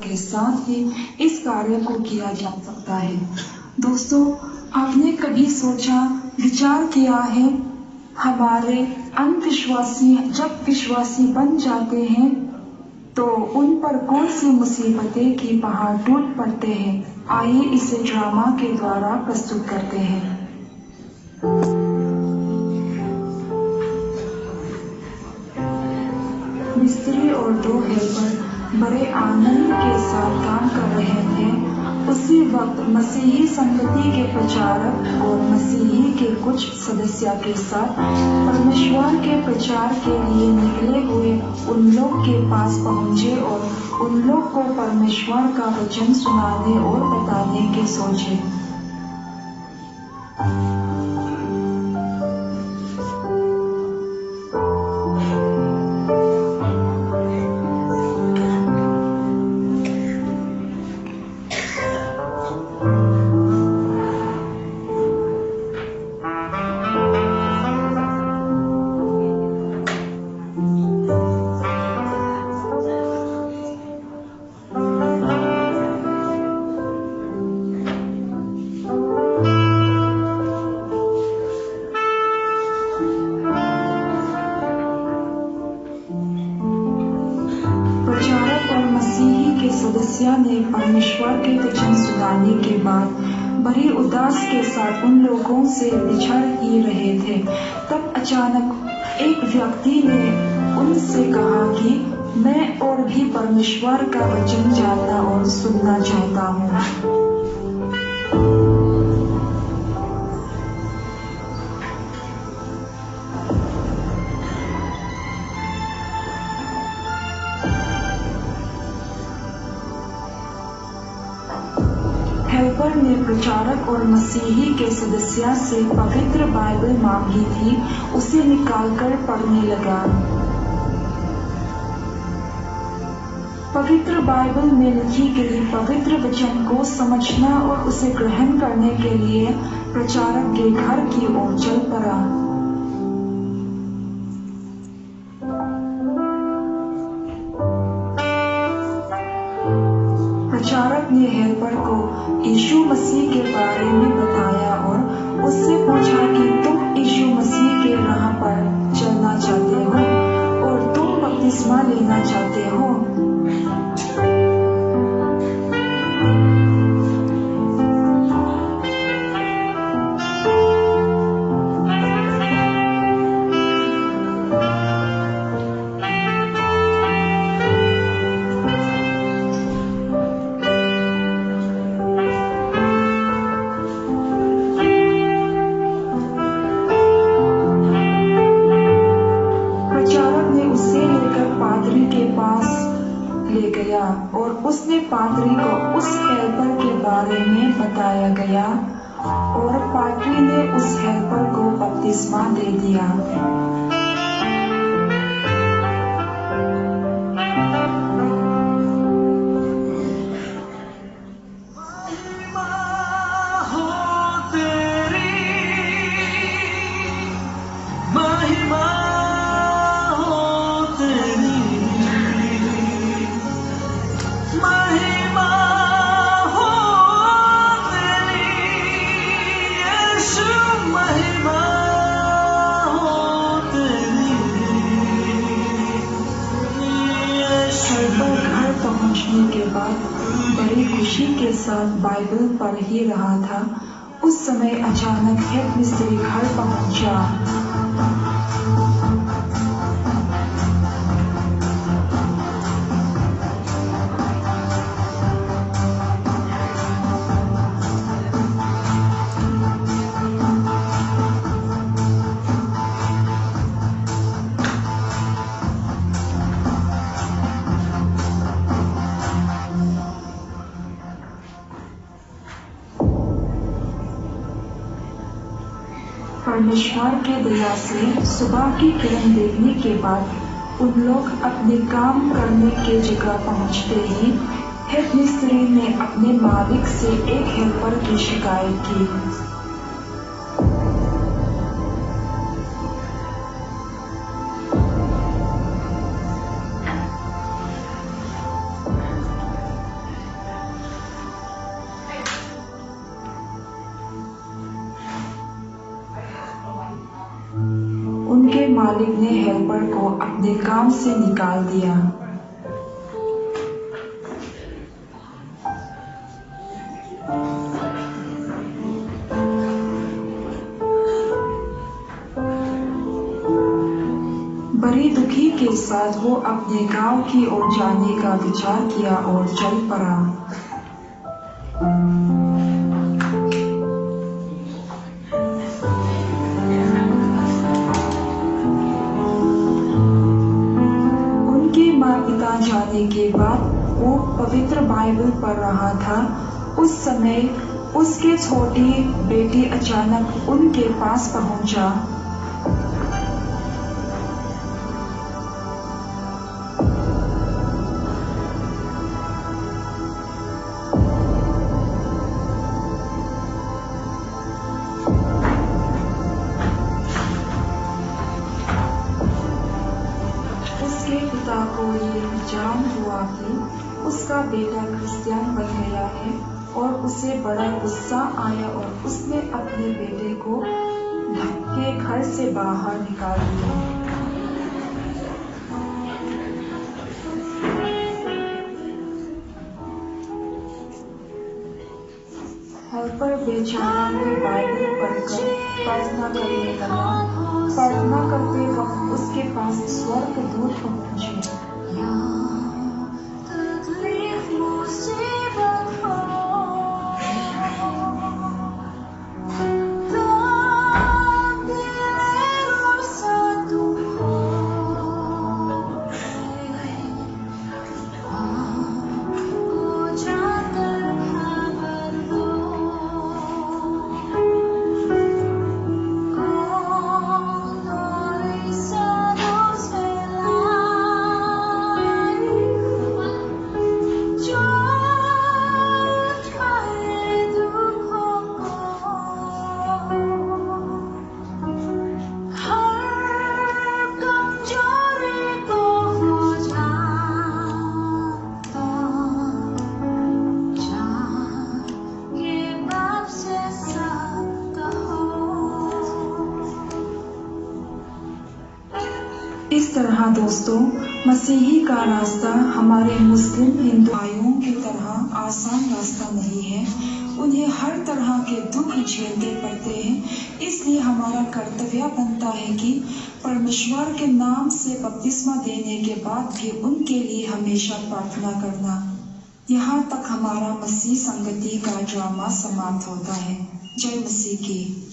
के साथ ही इस कार्य को किया जा सकता है। दोस्तों, आपने कभी सोचा, विचार किया है, हमारे अनविश्वासी जब विश्वासी बन जाते हैं तो उन पर कौन सी मुसीबतें की पहाड़ टूट पड़ते हैं। आइए इसे ड्रामा के द्वारा प्रस्तुत करते हैं। मिस्त्री और 2 हेल्पर बड़े आनंद के साथ काम कर रहे थे। उसी वक्त मसीही संगति के प्रचारक और मसीही के कुछ सदस्य के साथ परमेश्वर के प्रचार के लिए निकले हुए उन लोग के पास पहुंचे और उन लोग को परमेश्वर का वचन सुनाने और बताने के सोचे। सदस्य ने परमेश्वर के वचन सुनाने के बाद बड़ी उदास के साथ उन लोगों से बिछड़ ही रहे थे। तब अचानक एक व्यक्ति ने उनसे कहा कि मैं और भी परमेश्वर का वचन जानना और सुनना चाहता हूँ। हेल्पर ने प्रचारक और मसीही के सदस्य से पवित्र बाइबल मांगी थी। उसे निकालकर पढ़ने लगा। पवित्र बाइबल में लिखी गई पवित्र वचन को समझना और उसे ग्रहण करने के लिए प्रचारक के घर की ओर चल पड़ा। प्रचारक ने हेल्पर को यीशु मसीह के बारे में बताया और उससे पूछा कि तुम यीशु मसीह के राह पर चलना चाहते हो और तुम बपतिस्मा लेना चाहते हो। और उसने पादरी को उस हेल्पर के बारे में बताया गया और पादरी ने उस हेल्पर को बपतिस्मा दे दिया। पहुंचने के बाद बड़ी खुशी के साथ बाइबल पढ़ ही रहा था। उस समय अचानक हेड मिस्त्री घर पहुंचा। परमेश्वर के दया से सुबह की किरण देखने के बाद उन लोग अपने काम करने के जगह पहुंचते ही हेड मिस्त्री ने अपने मालिक से एक हेल्पर की शिकायत की। उनके मालिक ने हेल्पर को अपने काम से निकाल दिया। बड़ी दुखी के साथ वो अपने गांव की ओर जाने का विचार किया और चल पड़ा। उनके माता-पिता जाने के बाद वो पवित्र बाइबल पढ़ रहा था। उस समय उसके छोटी बेटी अचानक उनके पास पहुंचा। उसके पिता को ये जान हुआ कि उसका बेटा क्रिश्चियन बन गया है और उसे बड़ा गुस्सा आया और उसने अपने बेटे को धक्के घर से बाहर निकाल दिया। हेल्पर बेचारा भी बाइबल पढ़कर प्रार्थना करने लगा। प्रार्थना करते वक्त उसके पास स्वर्गदूत पहुंचे। इस तरह दोस्तों, मसीही का रास्ता हमारे मुस्लिम हिंदू भाइयों की तरह आसान रास्ता नहीं है। उन्हें हर तरह के दुख झेलने पड़ते हैं। इसलिए हमारा कर्तव्य बनता है कि परमेश्वर के नाम से बपतिस्मा देने के बाद भी उनके लिए हमेशा प्रार्थना करना। यहाँ तक हमारा मसीह संगति का ड्रामा समाप्त होता है। जय मसीह की।